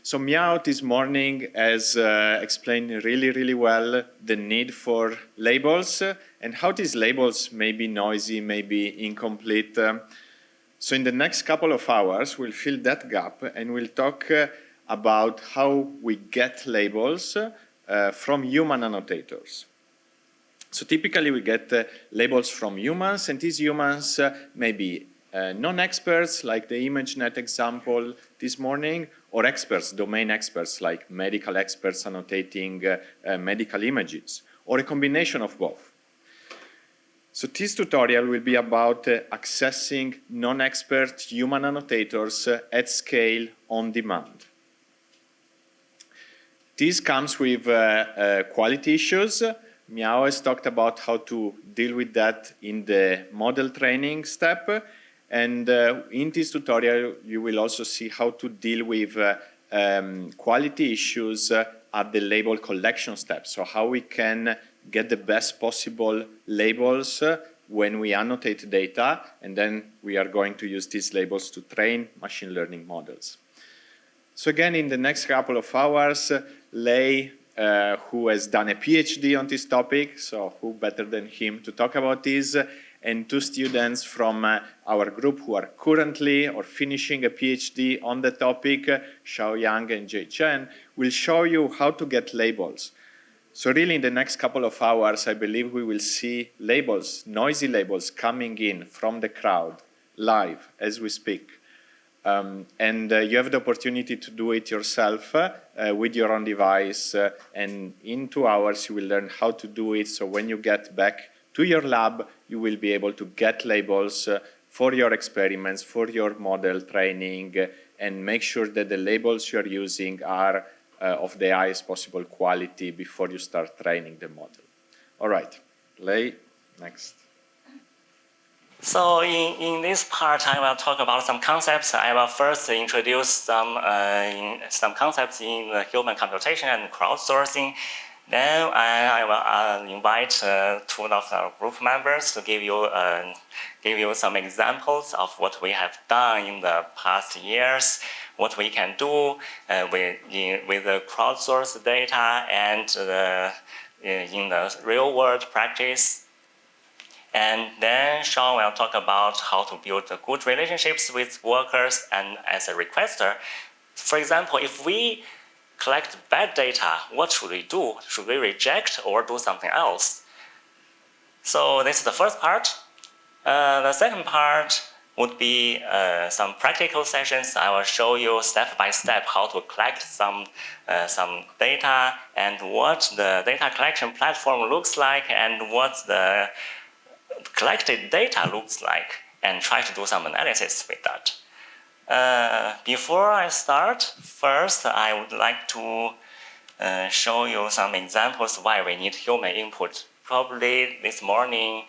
So Meow this morning has explained really well the need for labels and how these labels may be noisy, may be incomplete. So in the next couple of hours, we'll fill that gap and we'll talk about how we get labels from human annotators. So typically we get labels from humans, and these humans may be non-experts, like the ImageNet example this morning, or experts, domain experts, like medical experts annotating medical images, or a combination of both. So this tutorial will be about accessing non-expert human annotators at scale on demand. This comes with quality issues. Meow has talked about how to deal with that in the model training step. And in this tutorial, you will also see how to deal with quality issues at the label collection step. So how we can get the best possible labels when we annotate data, and then we are going to use these labels to train machine learning models. So again, in the next couple of hours, Lei, who has done a PhD on this topic, so who better than him to talk about this, and two students from our group who are currently or finishing a PhD on the topic, Xiao Yang and Jay Chen, will show you how to get labels. So really in the next couple of hours, I believe we will see labels, noisy labels coming in from the crowd live as we speak. And you have the opportunity to do it yourself with your own device. And in 2 hours, you will learn how to do it. So when you get back to your lab, you will be able to get labels for your experiments, for your model training, and make sure that the labels you are using are of the highest possible quality before you start training the model. All right, Lei, next. So in this part, I will talk about some concepts. I will first introduce some concepts in the human computation and crowdsourcing. Then I will invite two of our group members to give you some examples of what we have done in the past years, what we can do with the crowdsourced data and in the real-world practice. And then Sean will talk about how to build good relationships with workers and as a requester. For example, if we collect bad data, what should we do? Should we reject or do something else? So this is the first part. The second part would be some practical sessions. I will show you step by step how to collect some data and what the data collection platform looks like and what the collected data looks like, and try to do some analysis with that. Before I start, first I would like to show you some examples why we need human input. Probably this morning,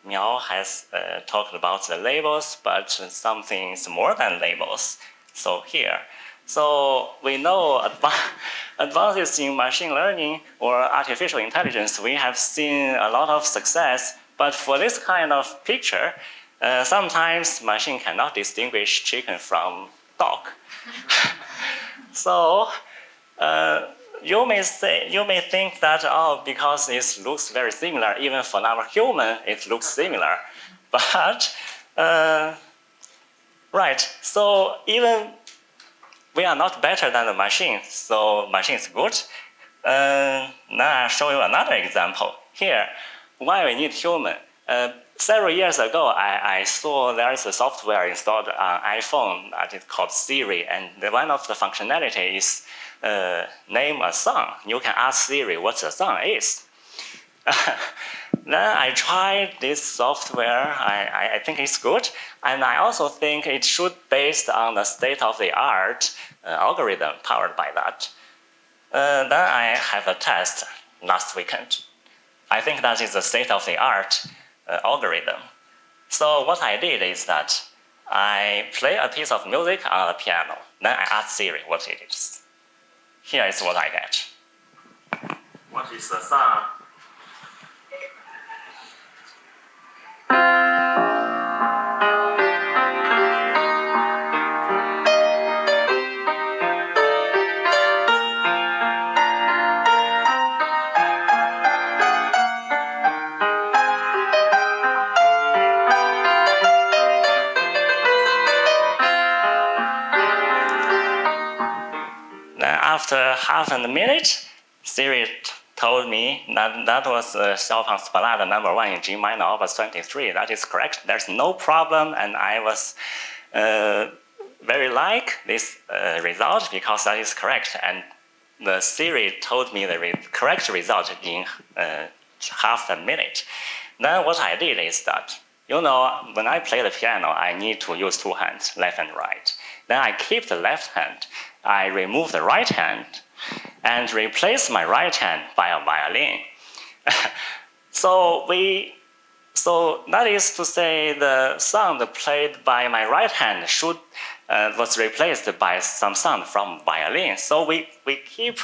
Miao has talked about the labels, but something is more than labels. So here. So we know advances in machine learning or artificial intelligence, we have seen a lot of success, but for this kind of picture, sometimes machine cannot distinguish chicken from dog. So you may think that, oh, because it looks very similar, even for our human, it looks similar. But right, so even we are not better than the machine, so machine is good. Now I'll show you another example. Here, why we need human. Several years ago, I saw there is a software installed on iPhone that is called Siri, and one of the functionality is name a song. You can ask Siri what the song is. Then I tried this software. I think it's good, and I also think it should be based on the state-of-the-art algorithm powered by that. Then I have a test last weekend. I think that is the state-of-the-art algorithm. So what I did is that I play a piece of music on the piano. Then I ask Siri what it is. Here is what I get. What is the song? after half a minute, Siri told me that was Chopin's Ballade number 1 in G minor, opus 23. That is correct. There's no problem, and I was very like this result because that is correct. And the Siri told me the correct result in half a minute. Then what I did is that, you know, when I play the piano, I need to use 2 hands, left and right. Then I keep the left hand. I remove the right hand and replace my right hand by a violin. So that is to say the sound played by my right hand was replaced by some sound from violin. So we keep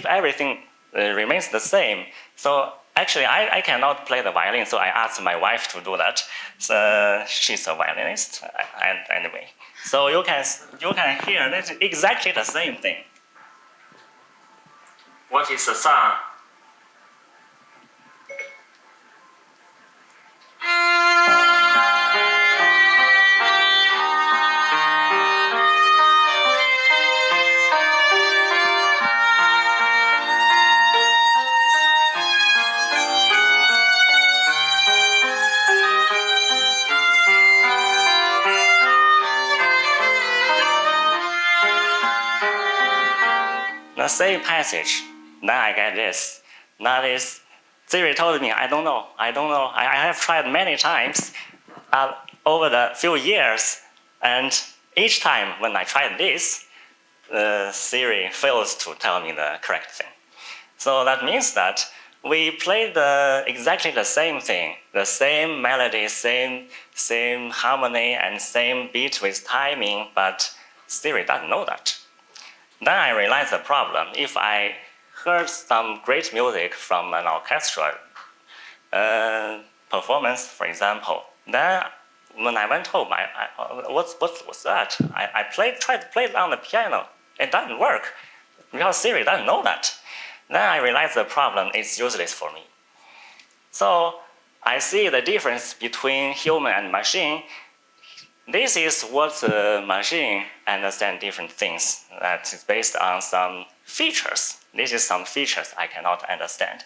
everything remains the same. So actually, I cannot play the violin, so I asked my wife to do that. So she's a violinist, and anyway. So you can hear that's exactly the same thing. What is the sound? The same passage, then I get this. That is, Siri told me, I don't know. I have tried many times over the few years, and each time when I tried this, Siri fails to tell me the correct thing. So that means that we played exactly the same thing, the same melody, same harmony, and same beat with timing, but Siri doesn't know that. Then I realized the problem. If I heard some great music from an orchestral performance, for example, then when I went home, what was that? I tried to play it on the piano. It doesn't work because Siri doesn't know that. Then I realized the problem is useless for me. So I see the difference between human and machine. This is what the machine understands different things. That is based on some features. This is some features I cannot understand.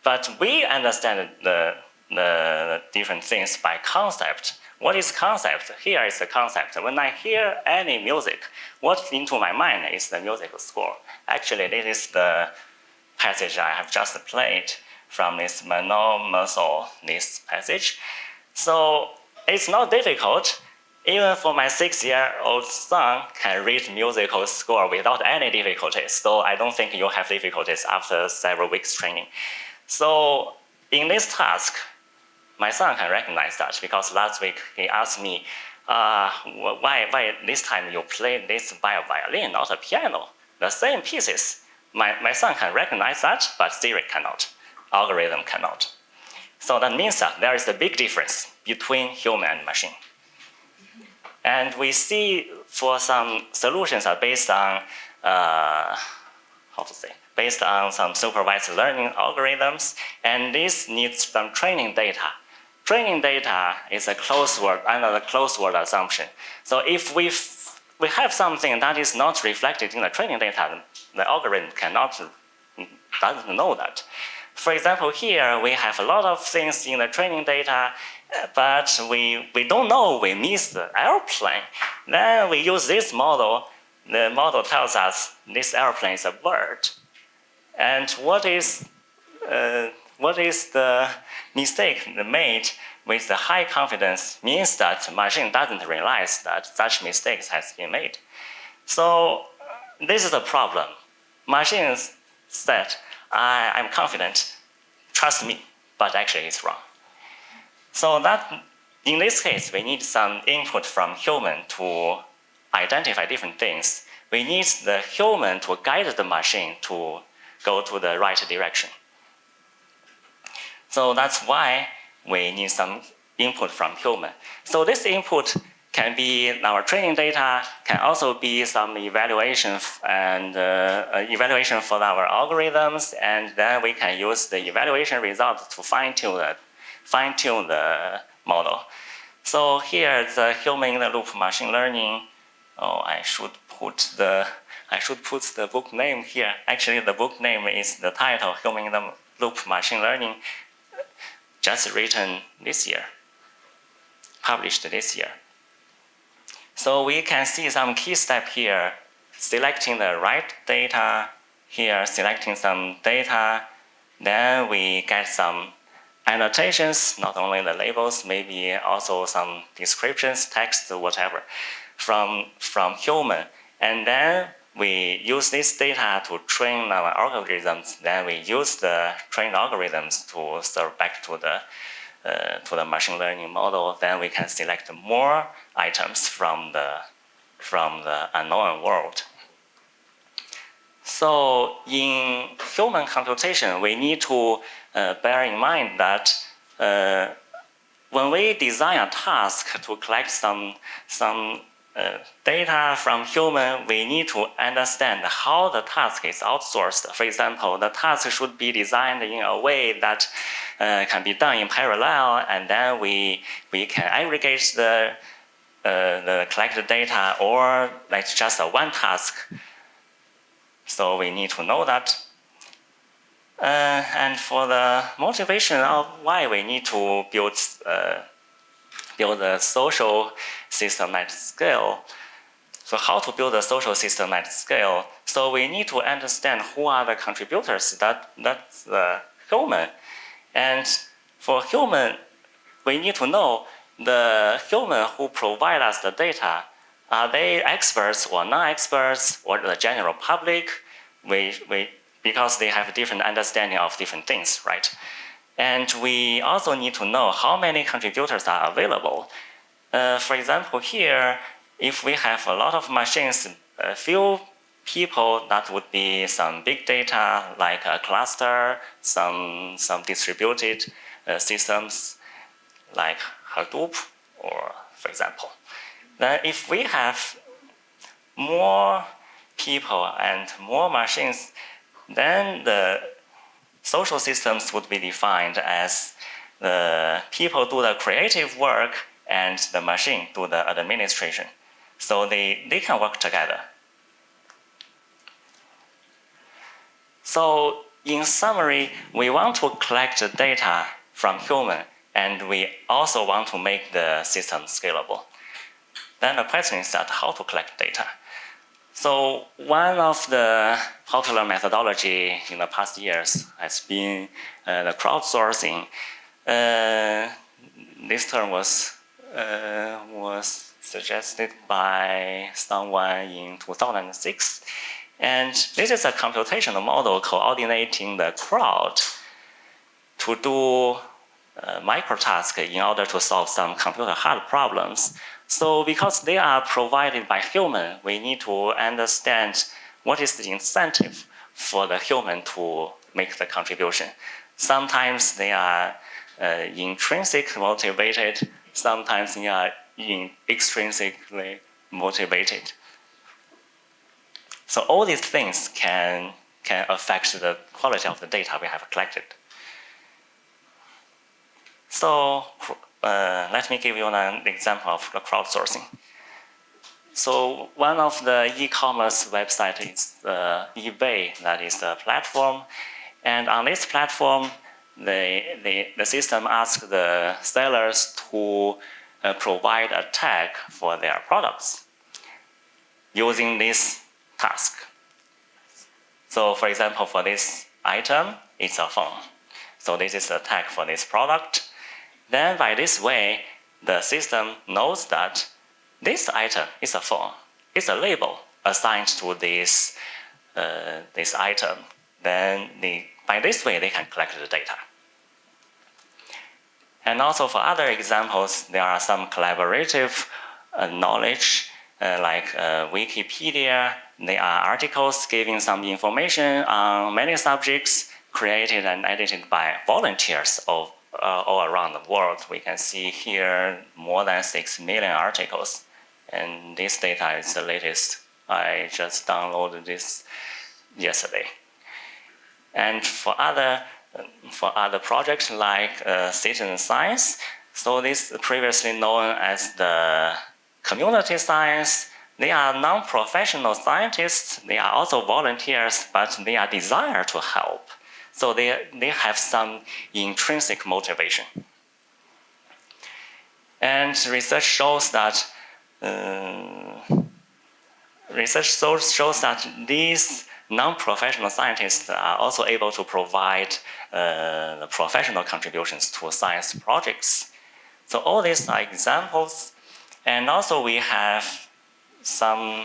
But we understand the different things by concept. What is concept? Here is the concept. When I hear any music, what's into my mind is the musical score. Actually, this is the passage I have just played from this monomersal, this passage. So it's not difficult. Even for my 6-year-old son can read musical score without any difficulties. So I don't think you have difficulties after several weeks training. So in this task, my son can recognize that because last week he asked me, why this time you play this by a violin, not a piano? The same pieces. My son can recognize that, but Siri cannot. Algorithm cannot. So that means that there is a big difference between human and machine. And we see for some solutions are based on, based on some supervised learning algorithms, and this needs some training data. Training data is a closed word, another closed word assumption. So if we have something that is not reflected in the training data, the algorithm doesn't know that. For example, here we have a lot of things in the training data, but we don't know we missed the airplane. Then we use this model. The model tells us this airplane is a bird. And what is the mistake made with the high confidence means that the machine doesn't realize that such mistakes has been made. So this is a problem. Machines said, I'm confident, trust me, but actually it's wrong. So that, in this case, we need some input from human to identify different things. We need the human to guide the machine to go to the right direction. So that's why we need some input from human. So this input can be our training data, can also be some evaluation and evaluation for our algorithms, and then we can use the evaluation results to fine-tune the model. So here, the human in the loop machine learning. Oh, I should I should put the book name here. Actually, the book name is the title, Human in the Loop Machine Learning, just written this year, published this year. So we can see some key step here, selecting the right data here, selecting some data, then we get some annotations, not only the labels, maybe also some descriptions, text, whatever, from human. And then we use this data to train our algorithms. Then we use the trained algorithms to serve back to the machine learning model. Then we can select more items from the unknown world. So in human computation, we need to bear in mind that when we design a task to collect some data from human, we need to understand how the task is outsourced. For example, the task should be designed in a way that can be done in parallel, and then we can aggregate the collected data, or like just a one task. So we need to know that. And for the motivation of why we need to build a social system at scale. So how to build a social system at scale? So we need to understand who are the contributors. That's the human. And for human, we need to know the human who provide us the data. Are they experts or non-experts or the general public? Because they have different understanding of different things, right? And we also need to know how many contributors are available. For example, here, if we have a lot of machines, a few people, that would be some big data like a cluster, some distributed systems like Hadoop, or for example. Then if we have more people and more machines, then the social systems would be defined as the people do the creative work and the machine do the administration. So they can work together. So in summary, we want to collect data from human, and we also want to make the system scalable. Then the question is that how to collect data. So one of the popular methodology in the past years has been the crowdsourcing. This term was suggested by someone in 2006. And this is a computational model coordinating the crowd to do microtasks in order to solve some computer hard problems. So because they are provided by human, we need to understand what is the incentive for the human to make the contribution. Sometimes they are intrinsic motivated, sometimes they are extrinsically motivated. So all these things can affect the quality of the data we have collected. So let me give you an example of the crowdsourcing. So one of the e-commerce websites is eBay, that is the platform. And on this platform, the system asks the sellers to provide a tag for their products using this task. So for example, for this item, it's a phone. So this is a tag for this product. Then by this way, the system knows that this item is a phone. It's a label assigned to this item. Then by this way, they can collect the data. And also for other examples, there are some collaborative knowledge, like Wikipedia. There are articles giving some information on many subjects created and edited by volunteers all around the world. We can see here more than 6 million articles. And this data is the latest. I just downloaded this yesterday. And for other projects like citizen science, so this is previously known as the community science. They are non-professional scientists. They are also volunteers, but they are desire to help. So they have some intrinsic motivation. And research shows that these non-professional scientists are also able to provide professional contributions to science projects. So all these are examples. And also we have some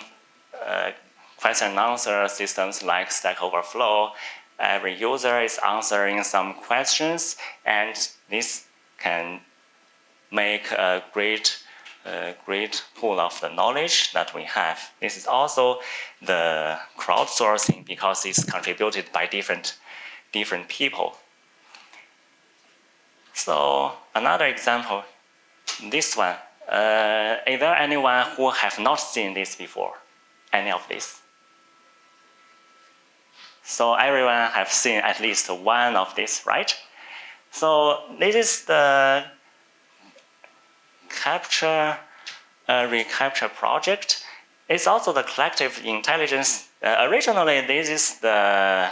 question and answer systems like Stack Overflow. Every user is answering some questions, and this can make a great pool of the knowledge that we have. This is also the crowdsourcing because it's contributed by different people. So another example, this one. Is there anyone who have not seen this before? Any of this? So everyone have seen at least one of this, right? So this is the recapture project. It's also the collective intelligence. Originally, this is the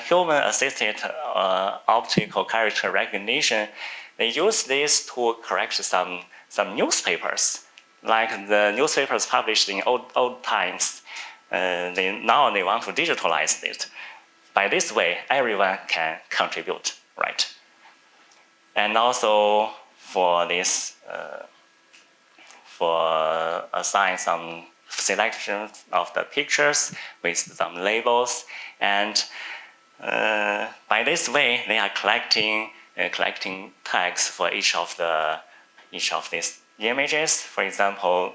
human-assisted optical character recognition. They use this to correct some newspapers, like the newspapers published in old times. Now they want to digitalize it. By this way, everyone can contribute, right? And also for this, for assign some selection of the pictures with some labels, and by this way, they are collecting tags for each of these images. For example,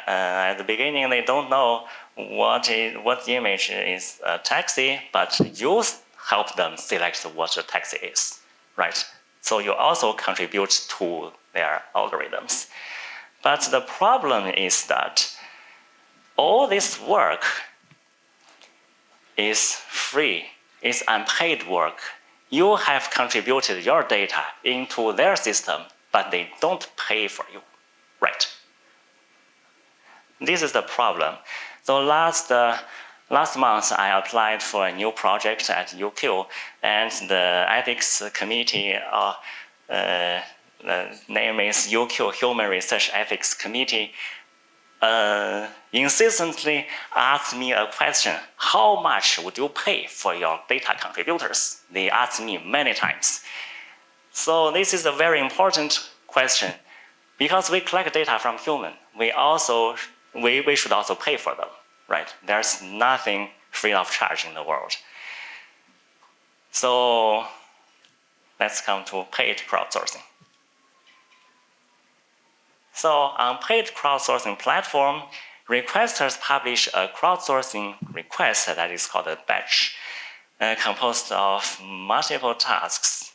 at the beginning, they don't know what image is a taxi, but you help them select what a taxi is, right? So you also contribute to their algorithms. But the problem is that all this work is free, is unpaid work. You have contributed your data into their system, but they don't pay for you, right? This is the problem. So last month, I applied for a new project at UQ, and the ethics committee, the name is UQ Human Research Ethics Committee, insistently asked me a question: how much would you pay for your data contributors? They asked me many times. So this is a very important question, because we collect data from human. We should also pay for them, right? There's nothing free of charge in the world. So let's come to paid crowdsourcing. So on paid crowdsourcing platform, requesters publish a crowdsourcing request that is called a batch, composed of multiple tasks.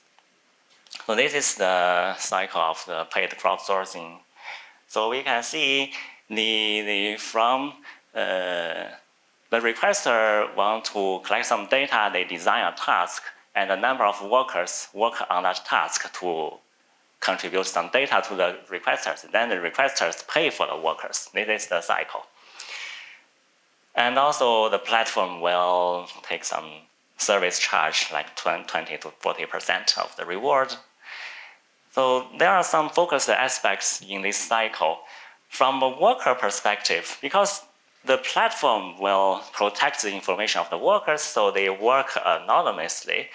So this is the cycle of the paid crowdsourcing. So we can see the requester want to collect some data, they design a task, and a number of workers work on that task to contribute some data to the requesters. Then the requesters pay for the workers. This is the cycle. And also the platform will take some service charge, like 20 to 40% of the reward. So there are some focused aspects in this cycle. From a worker perspective, because the platform will protect the information of the workers, so they work anonymously.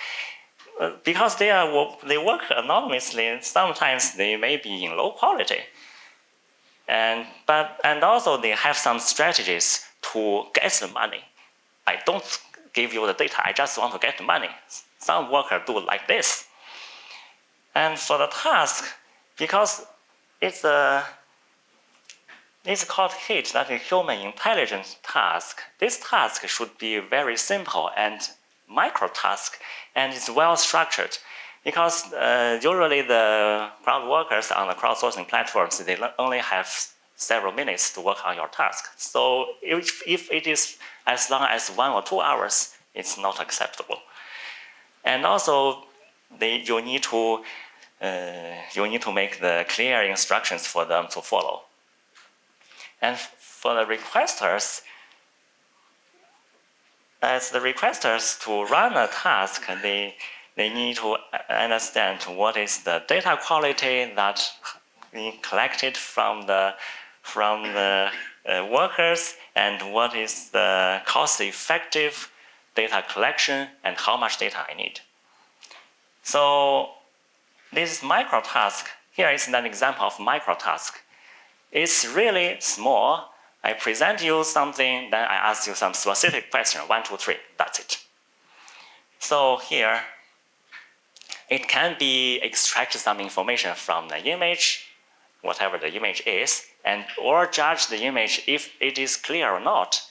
Because they work anonymously, sometimes they may be in low quality. And also they have some strategies to get the money. I don't give you the data, I just want to get the money. Some workers do like this. And for the task, because it's called HIT, that is human intelligence task. This task should be very simple and micro task, and it's well structured. Because usually the crowd workers on the crowdsourcing platforms, they only have several minutes to work on your task. So if it is as long as 1 or 2 hours, it's not acceptable. And also, you need to make the clear instructions for them to follow. And for the requesters, as the requesters to run a task, they need to understand what is the data quality that being collected from the workers, and what is the cost-effective data collection, and how much data I need. So this micro task, here is an example of micro task. It's really small. I present you something, then I ask you some specific question, 1, 2, 3, that's it. So here, it can be extract some information from the image, whatever the image is, and or judge the image if it is clear or not.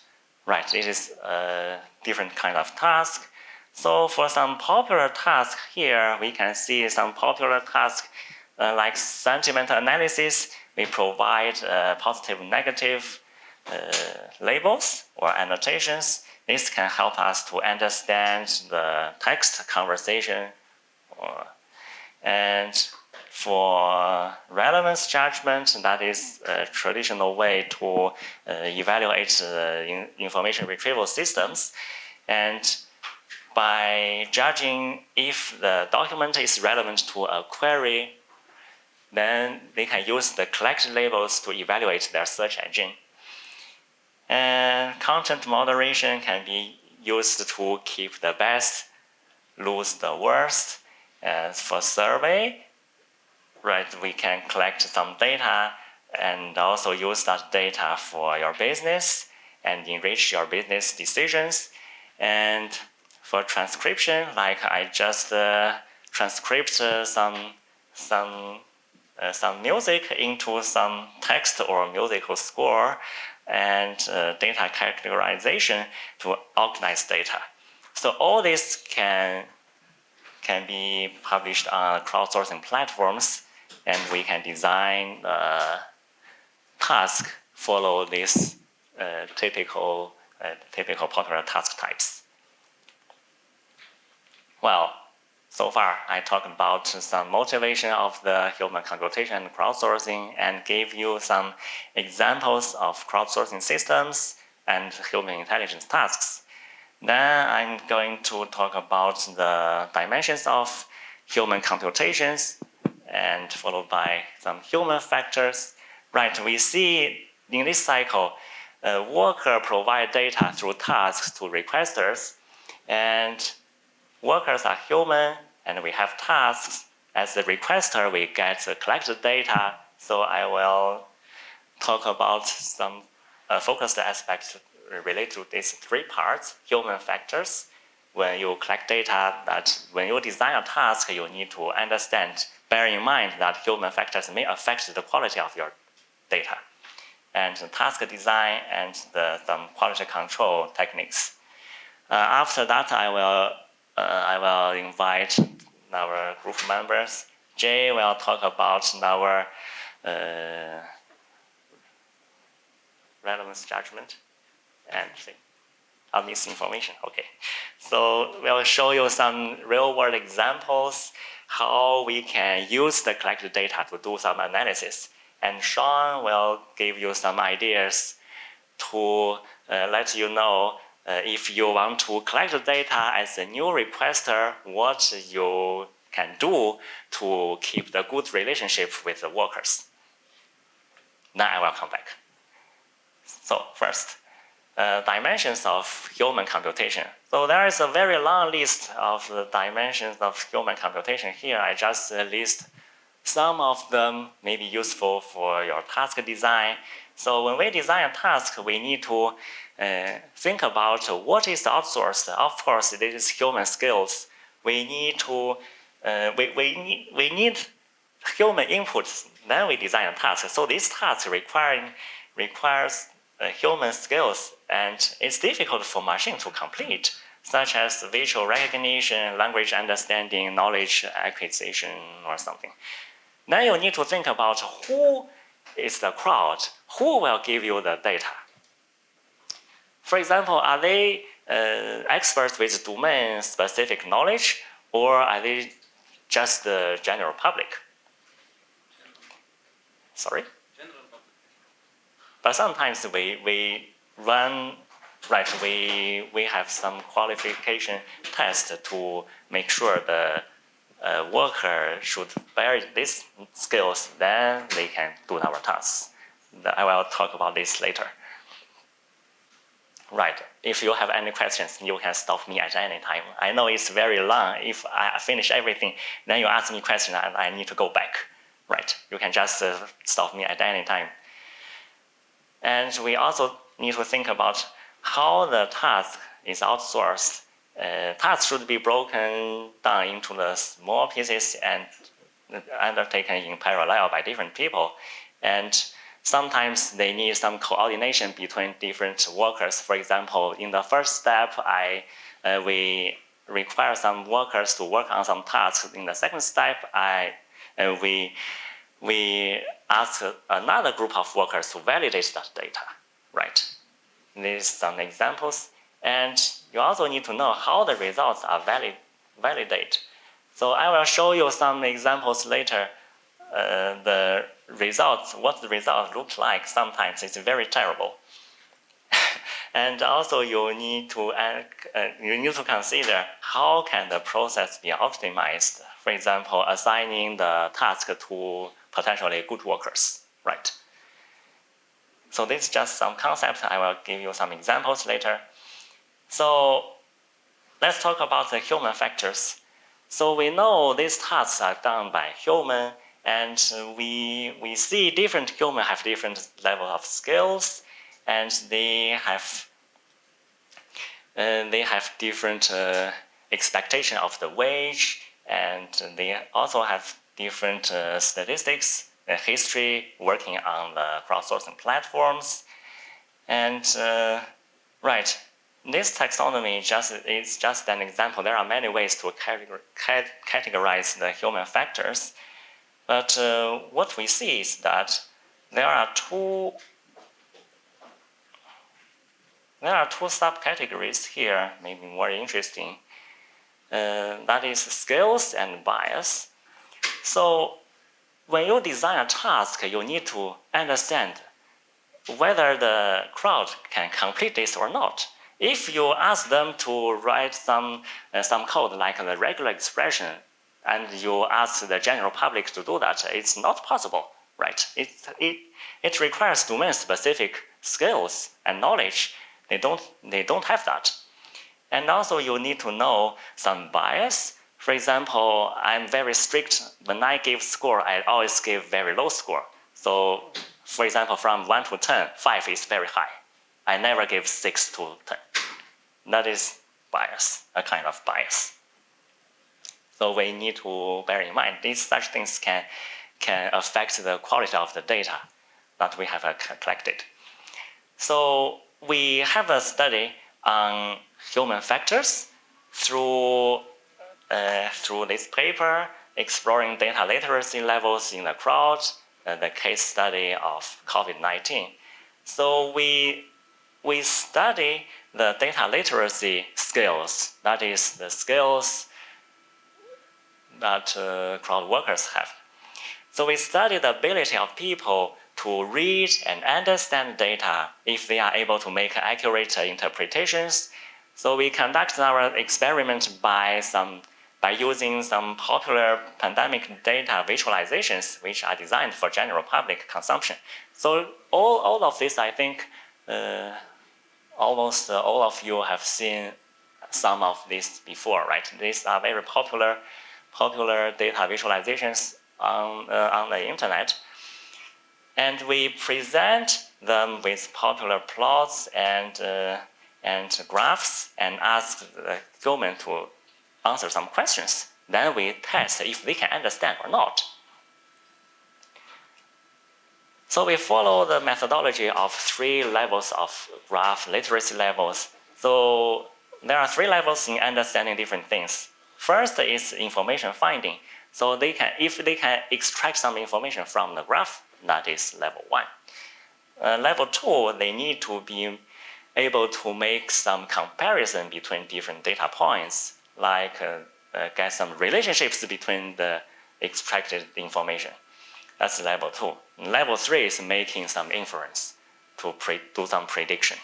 Right, it is a different kind of task. So for some popular task here, we can see some popular task like sentiment analysis. We provide positive, negative labels or annotations. This can help us to understand the text conversation. And for relevance judgment, that is a traditional way to evaluate information retrieval systems. And by judging if the document is relevant to a query, then they can use the collected labels to evaluate their search engine. And content moderation can be used to keep the best, lose the worst. And for survey, right, we can collect some data and also use that data for your business and enrich your business decisions. And for transcription, like I just transcribed some music into some text or musical score, and data categorization to organize data. So all this can be published on crowdsourcing platforms, and we can design a task follow this typical popular task types. Well, so far I talked about some motivation of the human computation and crowdsourcing, and gave you some examples of crowdsourcing systems and human intelligence tasks. Then I'm going to talk about the dimensions of human computations, and followed by some human factors. Right, we see in this cycle, a worker provide data through tasks to requesters, and workers are human, and we have tasks. As the requester, we get the collected data. So I will talk about some focused aspects related to these 3 parts: human factors. When you collect data, that when you design a task, you need to understand, bear in mind that human factors may affect the quality of your data. And the task design and some quality control techniques. After that, I will invite our group members. Jay will talk about our relevance judgment. And I'll miss information. Okay. So we'll show you some real-world examples how we can use the collected data to do some analysis. And Sean will give you some ideas to let you know if you want to collect the data as a new requester, what you can do to keep the good relationship with the workers. Then I will come back. So first, dimensions of human computation. So there is a very long list of the dimensions of human computation here. I just list some of them may be useful for your task design. So when we design a task, we need to think about what is outsourced. Of course, this is human skills. We need to we need human inputs. Then we design a task. So this task requires human skills, and it's difficult for machine to complete, such as visual recognition, language understanding, knowledge acquisition, or something. Then you need to think about who is the crowd, who will give you the data. For example, are they experts with domain-specific knowledge, or are they just the general public? Sorry? But sometimes we run, right, we have some qualification test to make sure the worker should bear these skills, then they can do our tasks. I will talk about this later. Right, if you have any questions, you can stop me at any time. I know it's very long. If I finish everything, then you ask me a question and I need to go back. Right, you can just stop me at any time. And we also need to think about how the task is outsourced. Tasks should be broken down into the small pieces and undertaken in parallel by different people. And sometimes they need some coordination between different workers. For example, in the first step, we require some workers to work on some tasks. In the second step, we ask another group of workers to validate that data, right? These are some examples. And you also need to know how the results are validated. So I will show you some examples later. The results, what the results look like, sometimes it's very terrible. And also you need to consider how can the process be optimized. For example, assigning the task to potentially good workers, right? So this is just some concepts. I will give you some examples later. So let's talk about the human factors. So we know these tasks are done by human, and we see different humans have different level of skills, and they have different expectation of the wage, and they also have different statistics, history, working on the crowdsourcing platforms, and right. This taxonomy is just an example. There are many ways to categorize the human factors. But what we see is that there are two subcategories here, maybe more interesting. That is skills and bias. So when you design a task, you need to understand whether the crowd can complete this or not. If you ask them to write some code like the regular expression, and you ask the general public to do that, it's not possible, right? It requires domain-specific skills and knowledge. They don't have that. And also you need to know some bias. For example, I'm very strict. When I give score, I always give very low score. So for example, from 1 to 10, 5 is very high. I never give 6 to 10. That is bias, a kind of bias. So we need to bear in mind these such things can affect the quality of the data that we have collected. So we have a study on human factors through this paper, exploring data literacy levels in the crowd, the case study of COVID-19. So we study the data literacy skills, that is the skills that crowd workers have. So we study the ability of people to read and understand data if they are able to make accurate interpretations. So we conduct our experiment by using some popular pandemic data visualizations which are designed for general public consumption. So all of this, I think, almost all of you have seen some of this before, right? These are very popular data visualizations on the internet. And we present them with popular plots and graphs and ask the human to answer some questions. Then we test if they can understand or not. So we follow the methodology of 3 levels of graph literacy levels. So there are 3 levels in understanding different things. First is information finding. So if they can extract some information from the graph, that is level 1. Level 2, they need to be able to make some comparison between different data points, like get some relationships between the extracted information. That's level 2. Level 3 is making some inference to do some prediction.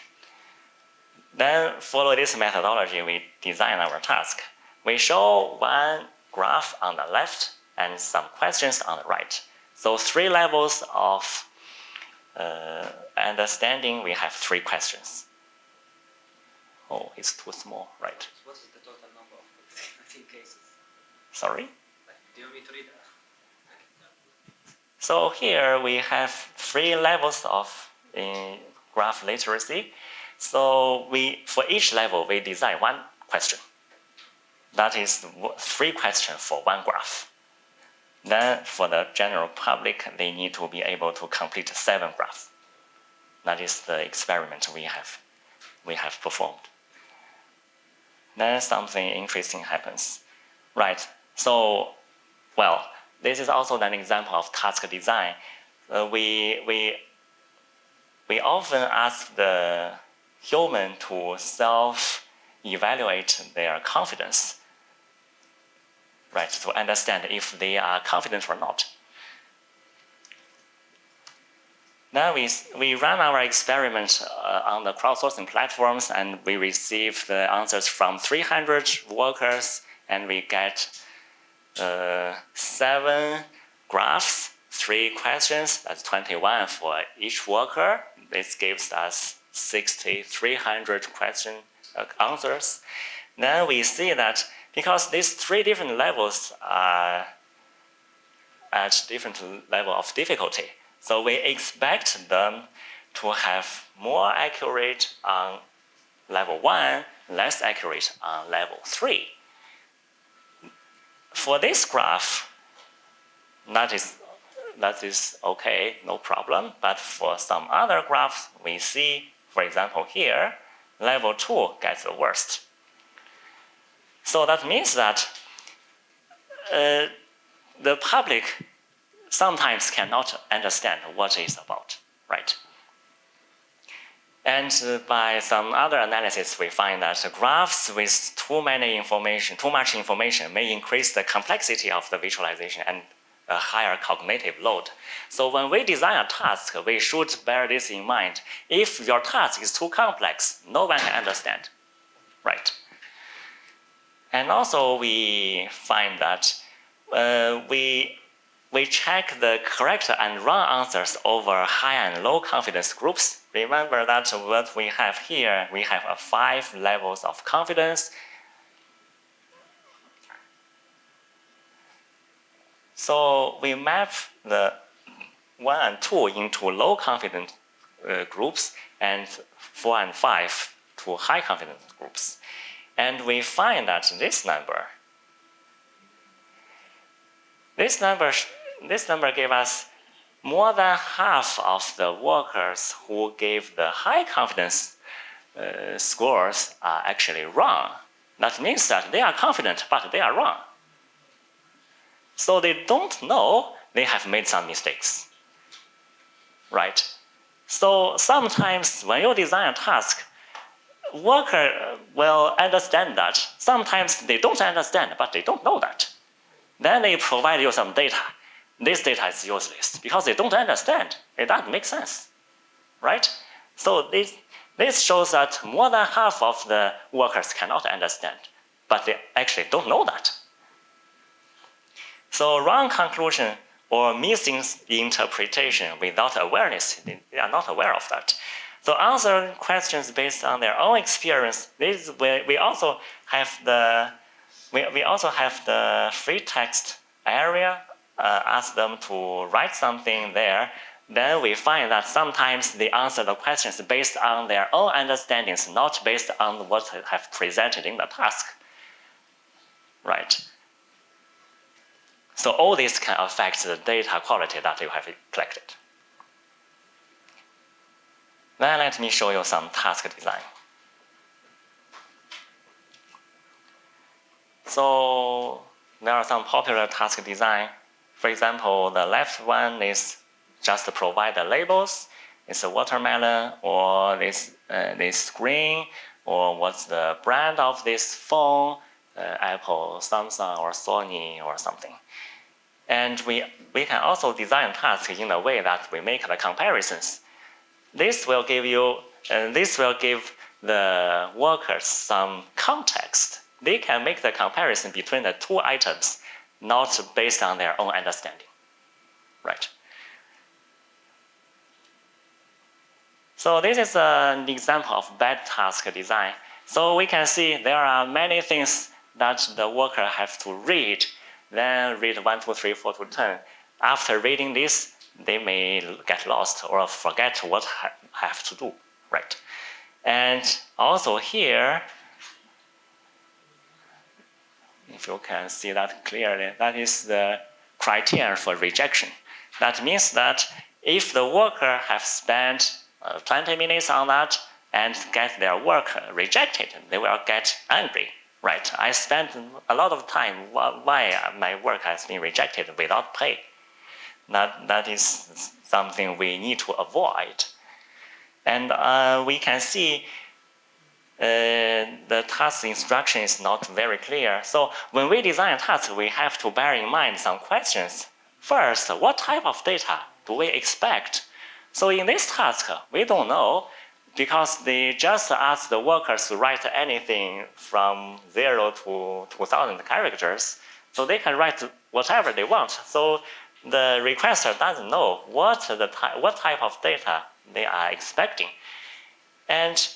Then follow this methodology, we design our task. We show one graph on the left and some questions on the right. So 3 levels of understanding, we have 3 questions. Oh, it's too small, right? What is the total number of cases? Sorry? Do you want me to read that? So here we have 3 levels of graph literacy. So for each level, we design 1 question. That is 3 questions for 1 graph. Then for the general public, they need to be able to complete 7 graphs. That is the experiment we have performed. Then something interesting happens. Right, so, well, this is also an example of task design. We often ask the human to self-evaluate their confidence, right, to understand if they are confident or not. Then we run our experiment on the crowdsourcing platforms, and we receive the answers from 300 workers, and we get 7 graphs, 3 questions, that's 21 for each worker. This gives us 6,300 answers. Then we see that because these 3 different levels are at different level of difficulty, so we expect them to have more accurate on level 1, less accurate on level 3. For this graph, that is okay, no problem. But for some other graphs, we see, for example, here, level 2 gets the worst. So that means that the public sometimes cannot understand what it's about, right? And by some other analysis, we find that graphs with too much information may increase the complexity of the visualization and a higher cognitive load. So when we design a task, we should bear this in mind. If your task is too complex, no one can understand, right? And also we find that we check the correct and wrong answers over high and low confidence groups. Remember that what we have here, we have 5 levels of confidence. So we map the 1 and 2 into low confidence groups, and 4 and 5 to high confidence groups. And we find that this number gave us more than half of the workers who gave the high confidence scores are actually wrong. That means that they are confident, but they are wrong. So they don't know they have made some mistakes, right? So sometimes when you design a task, worker will understand that. Sometimes they don't understand, but they don't know that. Then they provide you some data. This data is useless because they don't understand. It doesn't make sense, right? So this shows that more than half of the workers cannot understand, but they actually don't know that. So wrong conclusion or missing interpretation without awareness, they are not aware of that. So answer questions based on their own experience. We also have the free text area. Ask them to write something there. Then we find that sometimes they answer the questions based on their own understandings, not based on what they have presented in the task. Right. So all this can affect the data quality that you have collected. Then let me show you some task design. So there are some popular task design. For example, the left one is just to provide the labels. It's a watermelon, or this screen, or what's the brand of this phone, Apple, Samsung, or Sony, or something. And we can also design tasks in a way that we make the comparisons. this will give you, this will give the workers some context. They can make the comparison between the two items, not based on their own understanding, right? So this is an example of bad task design. So we can see there are many things that the worker has to read, then read 1, 2, 3, 4 to 10. After reading this, they may get lost or forget what have to do, right? And also here, if you can see that clearly, that is the criterion for rejection. That means that if the worker has spent 20 minutes on that and get their work rejected, they will get angry, right? I spent a lot of time, why my work has been rejected without pay? That is something we need to avoid. And we can see the task instruction is not very clear. So when we design a task, we have to bear in mind some questions. First, what type of data do we expect? So in this task, we don't know because they just ask the workers to write anything from 0 to 2,000 characters. So they can write whatever they want. So the requester doesn't know what type of data they are expecting. And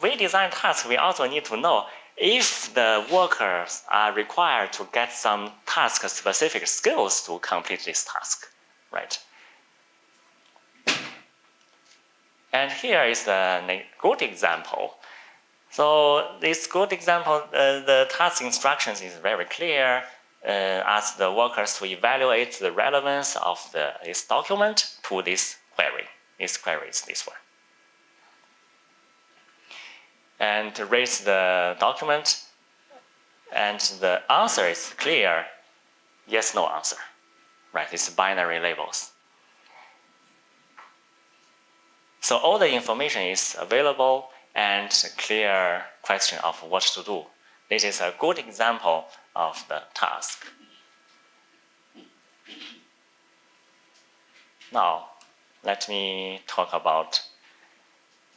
we design tasks, we also need to know if the workers are required to get some task-specific skills to complete this task, right? And here is a good example. So this good example, the task instructions is very clear. Ask the workers to evaluate the relevance of this document to this query. This query is this one. And raise the document, and the answer is clear, yes, no answer, right? It's binary labels. So all the information is available and clear question of what to do. This is a good example of the task. Now, let me talk about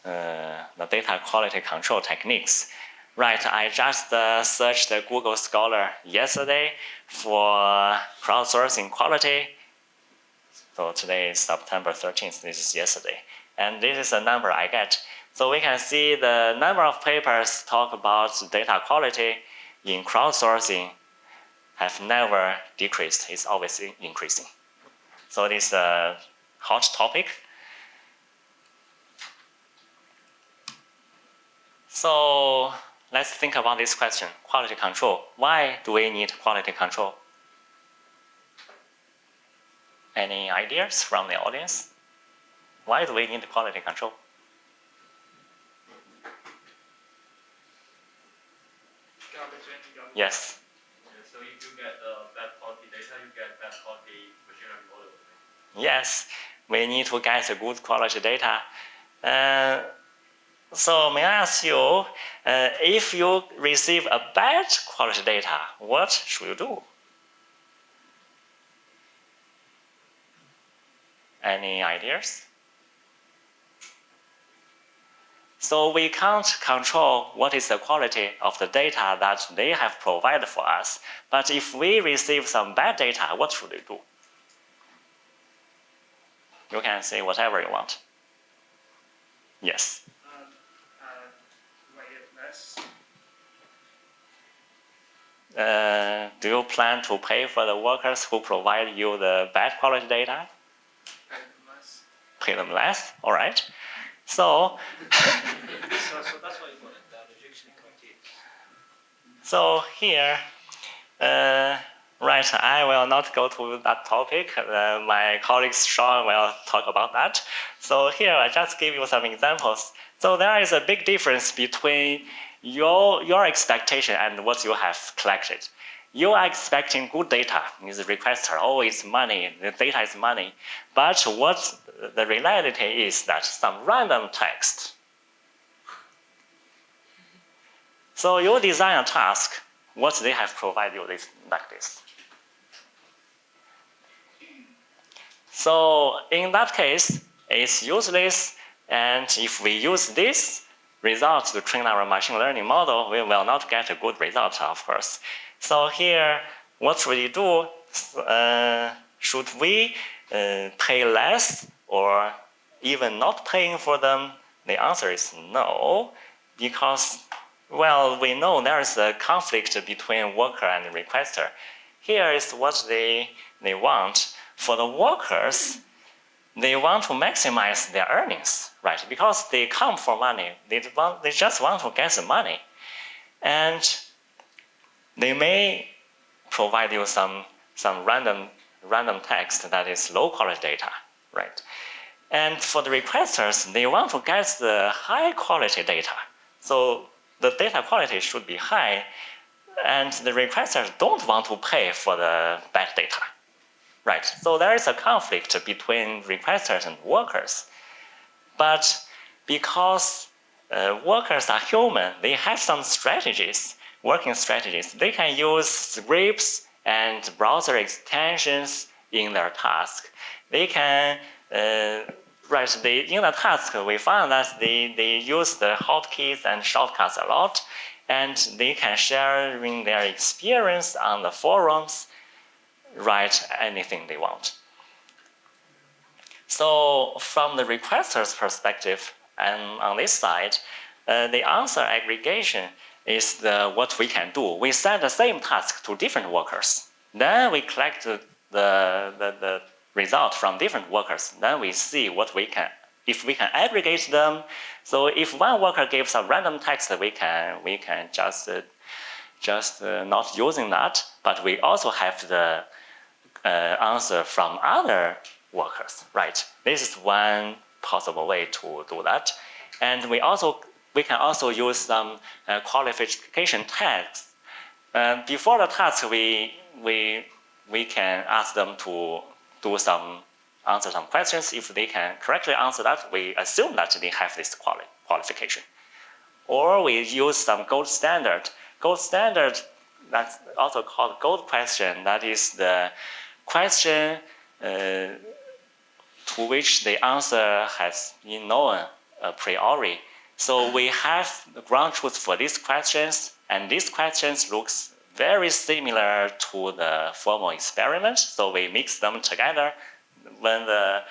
the data quality control techniques. Right, I just searched Google Scholar yesterday for crowdsourcing quality. So today is September 13th, this is yesterday. And this is the number I get. So we can see the number of papers talk about data quality in crowdsourcing have never decreased, it's always increasing. So this is a hot topic. So let's think about this question, quality control. Why do we need quality control? Any ideas from the audience? Why do we need quality control? Yes. So if you get bad quality data, you get bad quality machine learning model. Yes, we need to get good quality data. So may I ask you, if you receive a bad quality data, what should you do? Any ideas? So we can't control what is the quality of the data that they have provided for us. But if we receive some bad data, what should we do? You can say whatever you want. Yes. Write it less. Do you plan to pay for the workers who provide you the bad quality data? Pay them less. Pay them less? All right. So, So that's why you want the rejection criteria. so here, right, I will not go to that topic. My colleague Sean will talk about that. So here, I just give you some examples. So there is a big difference between your expectation and what you have collected. You are expecting good data. Is requester, oh, it's money, the data is money. But what the reality is that some random text. So you design a task, what they have provided you is like this. So in that case, it's useless. And if we use this result to train our machine learning model, we will not get a good result, of course. So here, what should we do? Should we pay less or even not paying for them? The answer is no, because, well, we know there is a conflict between worker and requester. Here is what they want. For the workers, they want to maximize their earnings, right? Because they come for money. They just want to get the money. And they may provide you some random text that is low quality data, right? And for the requesters, they want to get the high quality data. So the data quality should be high, and the requesters don't want to pay for the bad data, right? So there is a conflict between requesters and workers. But because workers are human, they have some strategies, working strategies. They can use scripts and browser extensions in their task. They can, in the task, we found that they use the hotkeys and shortcuts a lot, and they can share their experience on the forums, write anything they want. So from the requester's perspective, and on this side, the answer aggregation is what we can do. We send the same task to different workers. Then we collect the result from different workers. Then we see if we can aggregate them. So if one worker gives a random text, we can just not using that. But we also have the answer from other workers, right? This is one possible way to do that. And we can also use some qualification tags. Before the task, we can ask them to answer some questions. If they can correctly answer that, we assume that they have this qualification. Or we use some gold standard. Gold standard, that's also called gold question. That is the question to which the answer has been known a priori. So we have the ground truth for these questions, and these questions looks very similar to the formal experiment. So we mix them together. When the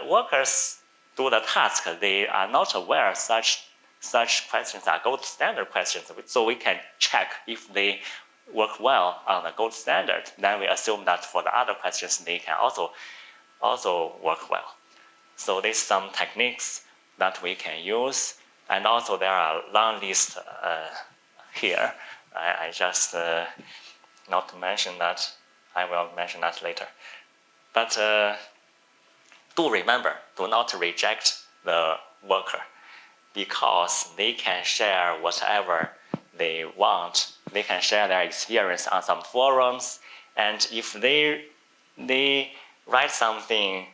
workers do the task, they are not aware such questions are gold standard questions. So we can check if they work well on the gold standard. Then we assume that for the other questions, they can also work well. So there's some techniques that we can use, and also there are a long list here. I just not to mention that. I will mention that later. But do remember, do not reject the worker, because they can share whatever they want. They can share their experience on some forums, and if they write something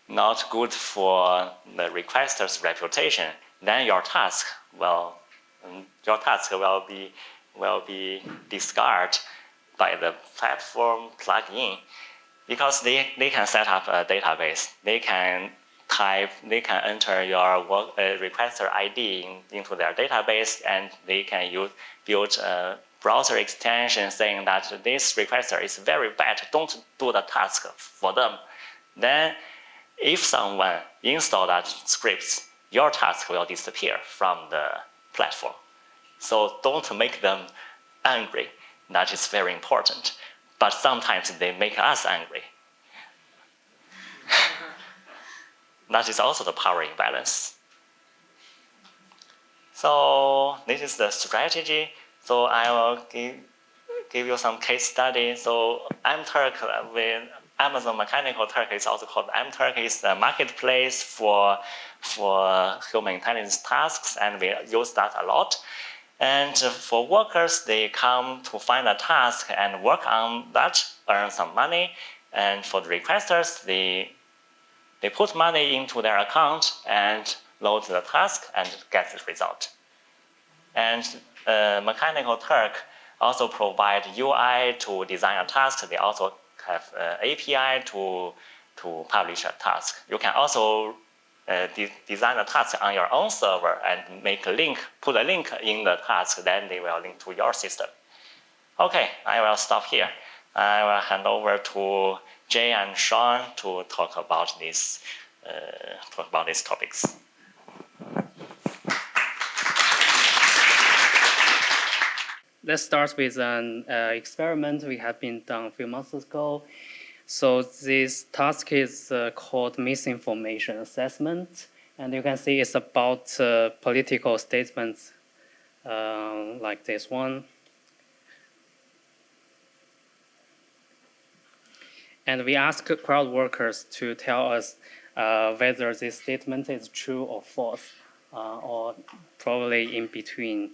not good for the requester's reputation, then your task will be discarded by the platform plugin, because they can set up a database. They can enter your requester ID into their database, and they can build a browser extension saying that this requester is very bad, don't do the task for them. Then if someone installs that script, your task will disappear from the platform. So don't make them angry. That is very important. But sometimes they make us angry. That is also the power imbalance. So this is the strategy. So I will give you some case study. So mTurk with Amazon Mechanical Turk is also called mTurk. It's a marketplace for human intelligence tasks, and we use that a lot. And for workers, they come to find a task and work on that, earn some money. And for the requesters, they put money into their account and load the task and get the result. And Mechanical Turk also provide UI to design a task. They also have API to to publish a task. You can also design a task on your own server and make a link, put a link in the task, then they will link to your system. Okay, I will stop here. I will hand over to Jay and Sean to talk about these topics. Let's start with an experiment we have been done a few months ago. So this task is called misinformation assessment. And you can see it's about political statements like this one. And we ask crowd workers to tell us whether this statement is true or false, or probably in between.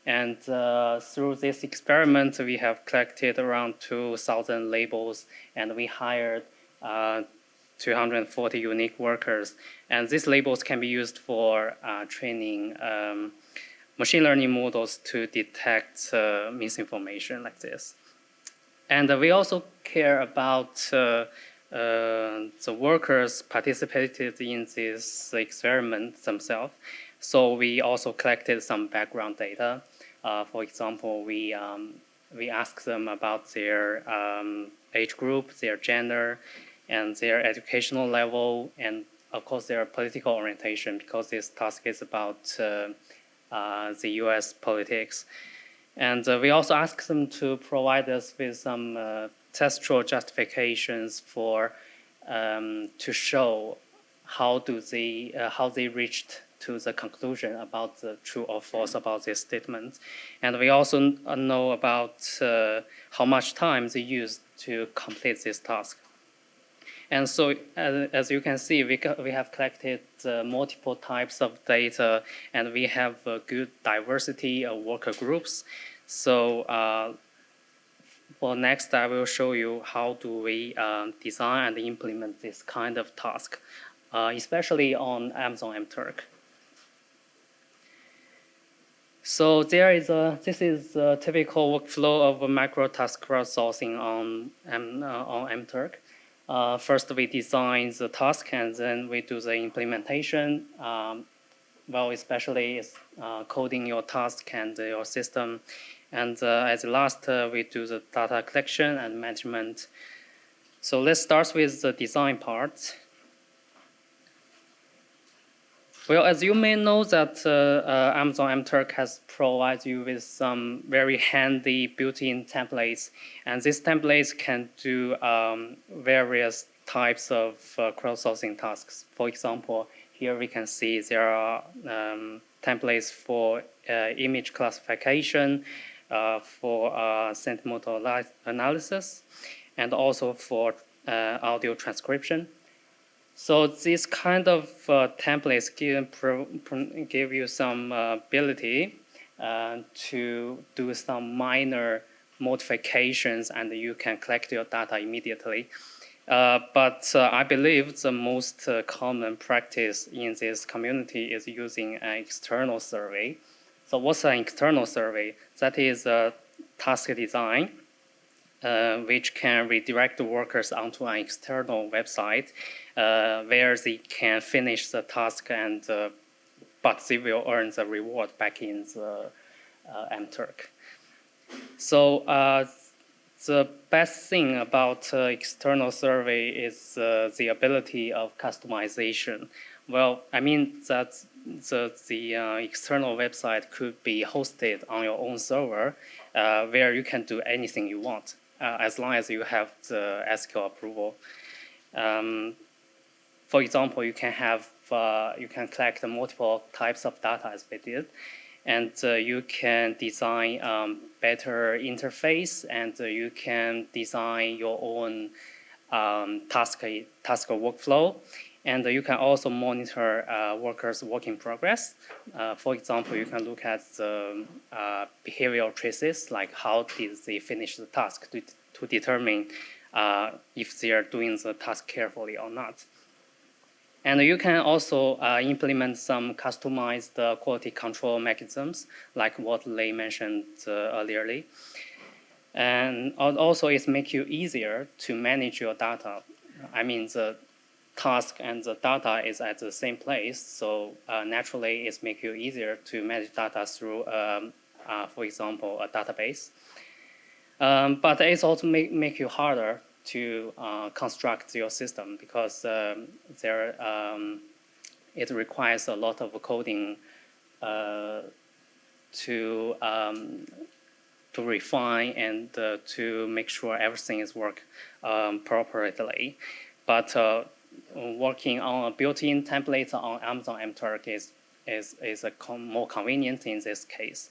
And through this experiment, we have collected around 2,000 labels, and we hired 240 unique workers. And these labels can be used for training machine learning models to detect misinformation like this. And we also care about the workers participated in this experiment themselves. So we also collected some background data. For example, we asked them about their age group, their gender, and their educational level, and of course their political orientation, because this task is about the US politics. And we also asked them to provide us with some textual justifications for to show how they reached to the conclusion about the true or false about this statement. And we also know about how much time they used to complete this task. And so, as you can see, we have collected multiple types of data, and we have a good diversity of worker groups. So, well, next I will show you how do we design and implement this kind of task, especially on Amazon MTurk. So this is a typical workflow of a macro task crowdsourcing on MTurk. First, we design the task, and then we do the implementation. Well, especially coding your task and your system. And as last, we do the data collection and management. So let's start with the design part. Well, as you may know that Amazon MTurk has provided you with some very handy built-in templates. And these templates can do various types of crowdsourcing tasks. For example, here we can see there are templates for image classification, for sentiment analysis, and also for audio transcription. So these kind of templates give you some ability to do some minor modifications, and you can collect your data immediately. But I believe the most common practice in this community is using an external survey. So what's an external survey? That is a task design which can redirect the workers onto an external website where they can finish the task, and but they will earn the reward back in the MTurk. So the best thing about external survey is the ability of customization. Well, I mean that the external website could be hosted on your own server where you can do anything you want as long as you have the SQL approval. For example, you can have you can collect multiple types of data as we did, and you can design better interface, and you can design your own task workflow, and you can also monitor workers' work in progress. For example, you can look at the behavioral traces, like how did they finish the task, to determine if they are doing the task carefully or not. And you can also implement some customized quality control mechanisms, like what Lei mentioned earlier. And also it makes you easier to manage your data. I mean, task and the data is at the same place. So naturally, it's make you easier to manage data through, for example, a database. But it's also make you harder to construct your system because it requires a lot of coding to refine and to make sure everything is work properly. But working on a built-in template on Amazon MTurk is more convenient in this case.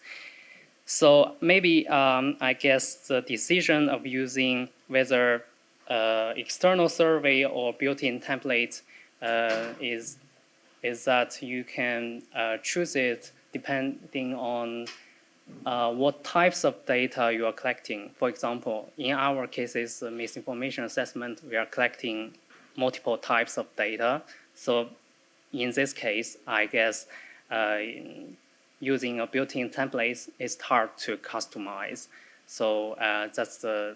So maybe I guess the decision of using whether external survey or built-in template is that you can choose it depending on what types of data you are collecting. For example, in our cases, misinformation assessment, we are collecting multiple types of data. So in this case, I guess using a built-in template is hard to customize. So that's the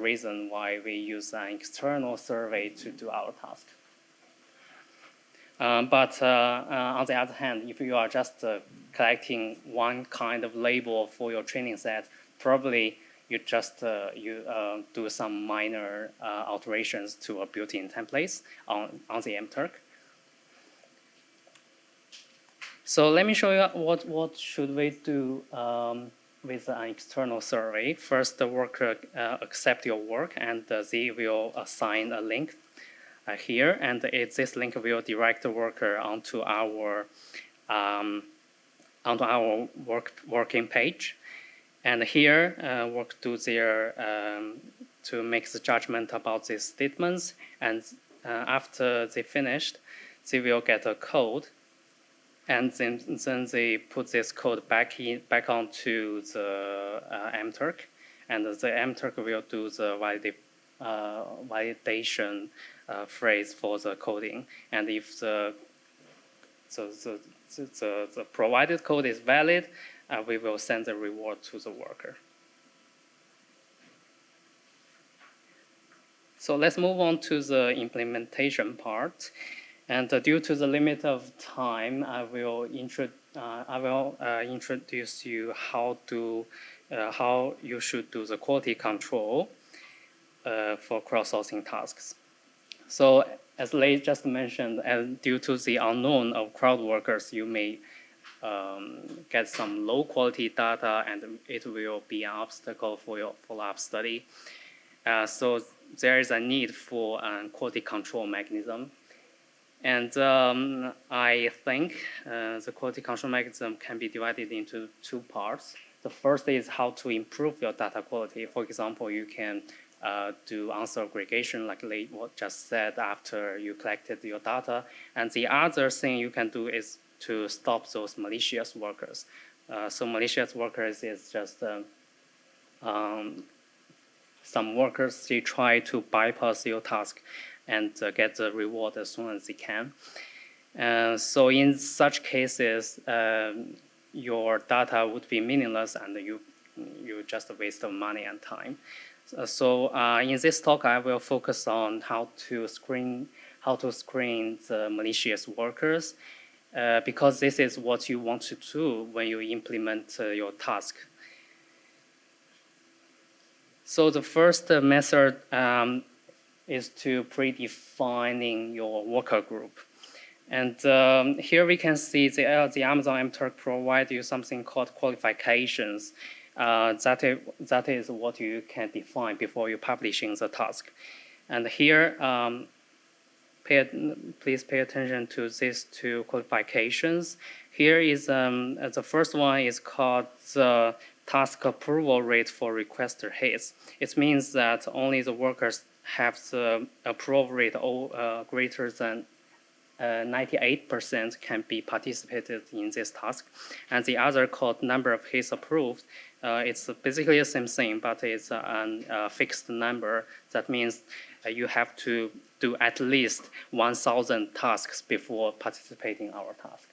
reason why we use an external survey to do our task. But on the other hand, if you are just collecting one kind of label for your training set, probably you just do some minor alterations to a built-in templates on the MTurk. So let me show you what should we do with an external survey. First, the worker accept your work, and they will assign a link here, and this link will direct the worker onto our working page. And here, work do their to make the judgment about these statements, and after they finished, they will get a code. And then they put this code back onto the MTurk, and the MTurk will do the validation phrase for the coding. And if the provided code is valid, we will send the reward to the worker. So let's move on to the implementation part. And due to the limit of time, I will introduce you how you should do the quality control for crowdsourcing tasks. So as Lei just mentioned, and due to the unknown of crowd workers, you may get some low quality data, and it will be an obstacle for your follow-up study. So there is a need for a quality control mechanism. And I think the quality control mechanism can be divided into two parts. The first is how to improve your data quality. For example, you can do answer aggregation, like Lei just said, after you collected your data. And the other thing you can do is to stop those malicious workers. So malicious workers is just some workers, they try to bypass your task and get the reward as soon as they can. So in such cases, your data would be meaningless, and you just waste of money and time. So in this talk, I will focus on how to screen the malicious workers, because this is what you want to do when you implement your task. So the first method is to predefining your worker group. And here we can see the Amazon MTurk provides you something called qualifications. That is what you can define before you publishing the task. And here, please pay attention to these two qualifications. Here is the first one is called the task approval rate for requester hits. It means that only the workers have the approval rate greater than 98% can be participated in this task. And the other called number of hits approved. It's basically the same thing, but it's a fixed number. That means you have to do at least 1,000 tasks before participating in our task.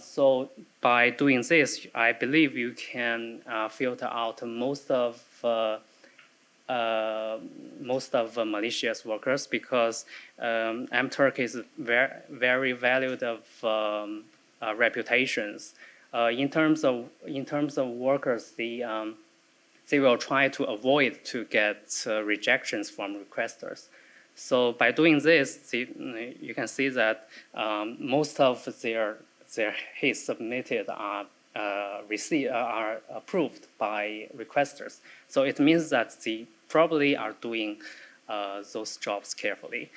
So by doing this, I believe you can filter out most of most of the malicious workers, because MTurk is very valued of reputations. In terms of workers, they will try to avoid to get rejections from requesters. So by doing this, you can see that most of their hits submitted are are approved by requesters. So it means that they probably are doing those jobs carefully.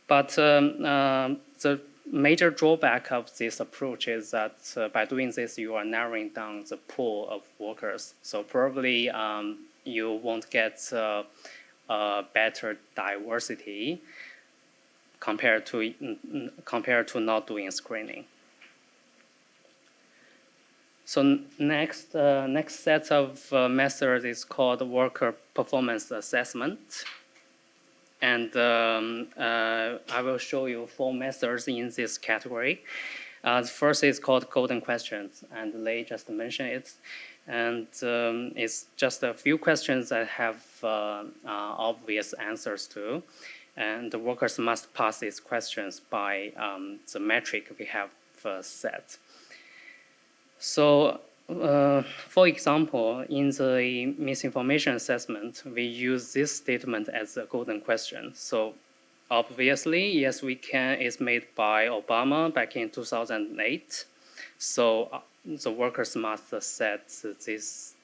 But the major drawback of this approach is that by doing this, you are narrowing down the pool of workers. So probably you won't get better diversity compared to not doing screening. So next set of methods is called worker performance assessment. And I will show you 4 methods in this category. The first is called golden questions, and Lei just mentioned it. And it's just a few questions that have obvious answers to. And the workers must pass these questions by the metric we have set. So, for example, in the misinformation assessment, we use this statement as a golden question. So, obviously, yes, we can is made by Obama back in 2008. So, the workers must set this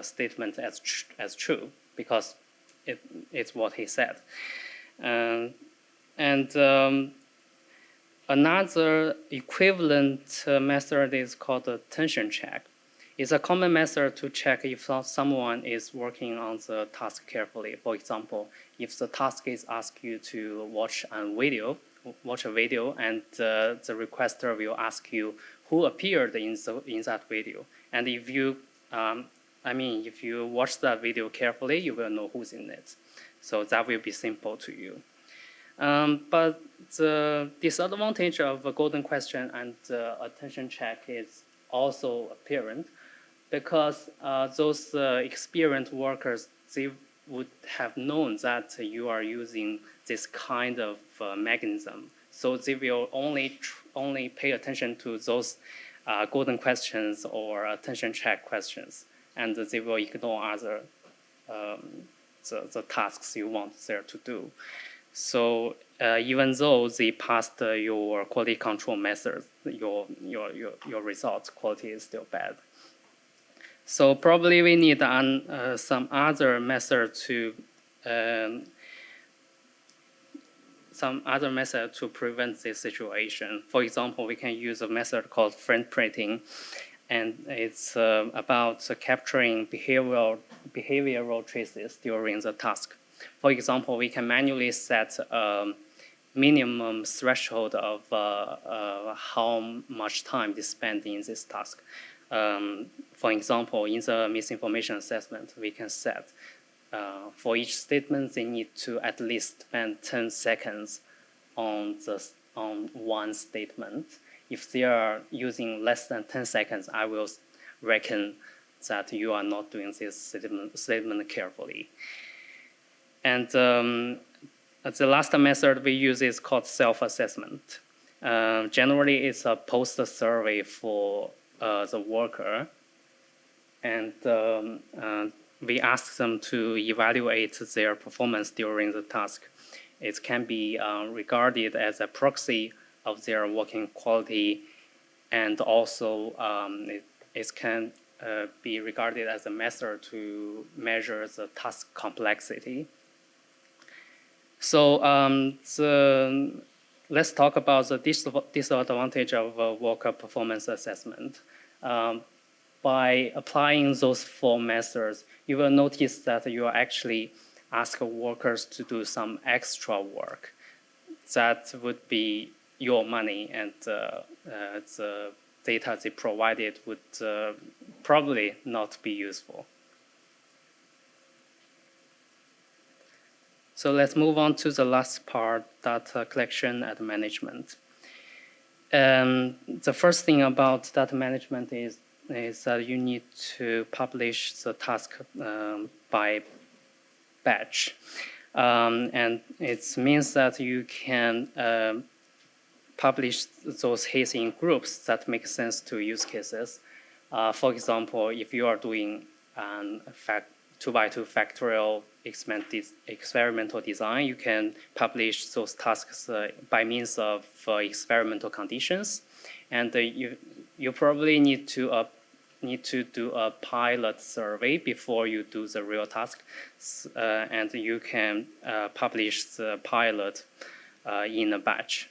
statement as true, because it's what he said. Another equivalent method is called the attention check. It's a common method to check if someone is working on the task carefully. For example, if the task is ask you to watch a video, and the requester will ask you who appeared in that video. And if you, if you watch that video carefully, you will know who's in it. So that will be simple to you. But the disadvantage of a golden question and attention check is also apparent, because those experienced workers, they would have known that you are using this kind of mechanism. So they will only pay attention to those golden questions or attention check questions, and they will ignore other the tasks you want there to do. So even though they passed your quality control methods, your results quality is still bad. So probably we need some other method to prevent this situation. For example, we can use a method called fingerprinting, and it's about capturing behavioral traces during the task. For example, we can manually set a minimum threshold of how much time they spend in this task. For example, in the misinformation assessment, we can set for each statement, they need to at least spend 10 seconds on one statement. If they are using less than 10 seconds, I will reckon that you are not doing this statement carefully. And the last method we use is called self-assessment. Generally, it's a post-survey for the worker, and we ask them to evaluate their performance during the task. It can be regarded as a proxy of their working quality, and also it can be regarded as a method to measure the task complexity. So let's talk about the disadvantage of worker performance assessment. By applying those 4 methods, you will notice that you actually ask workers to do some extra work. That would be your money, and the data they provided would probably not be useful. So let's move on to the last part, data collection and management. The first thing about data management is is that you need to publish the task by batch. And it means that you can publish those hits in groups that make sense to use cases. For example, if you are doing 2x2 factorial experimental design, you can publish those tasks by means of experimental conditions. And you probably need to do a pilot survey before you do the real task. And you can publish the pilot in a batch.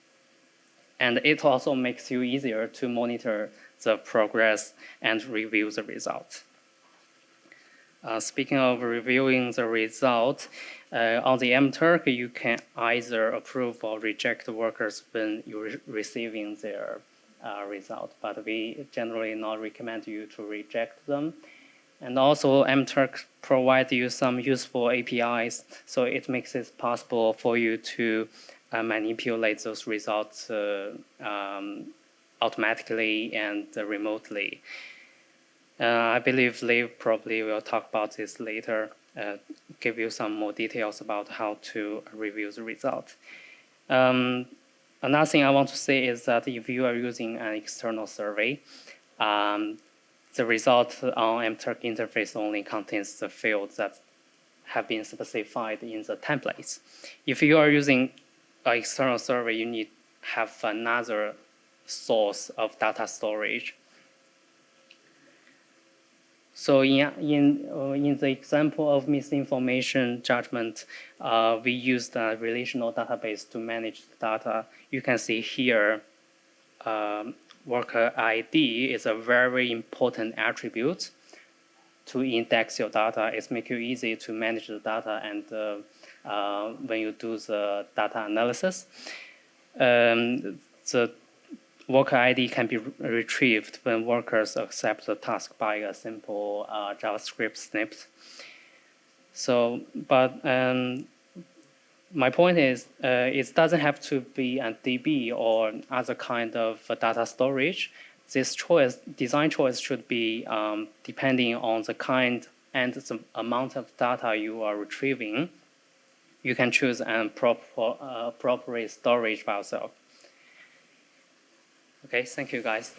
And it also makes you easier to monitor the progress and review the result. Speaking of reviewing the result, on the MTurk, you can either approve or reject workers when you're receiving their result, but we generally not recommend you to reject them. And also, MTurk provides you some useful APIs, so it makes it possible for you to manipulate those results automatically and remotely. I believe Liv probably will talk about this later, give you some more details about how to review the result. Another thing I want to say is that if you are using an external survey, the result on MTurk interface only contains the fields that have been specified in the templates. If you are using an external survey, you need to have another source of data storage. So in the example of misinformation judgment, we used a relational database to manage the data. You can see here, worker ID is a very important attribute to index your data. It makes it easy to manage the data and when you do the data analysis. The worker ID can be retrieved when workers accept the task by a simple JavaScript snippet. So, but my point is, it doesn't have to be a DB or other kind of data storage. This design choice should be depending on the kind and the amount of data you are retrieving. You can choose an appropriate storage by yourself. Okay, thank you guys.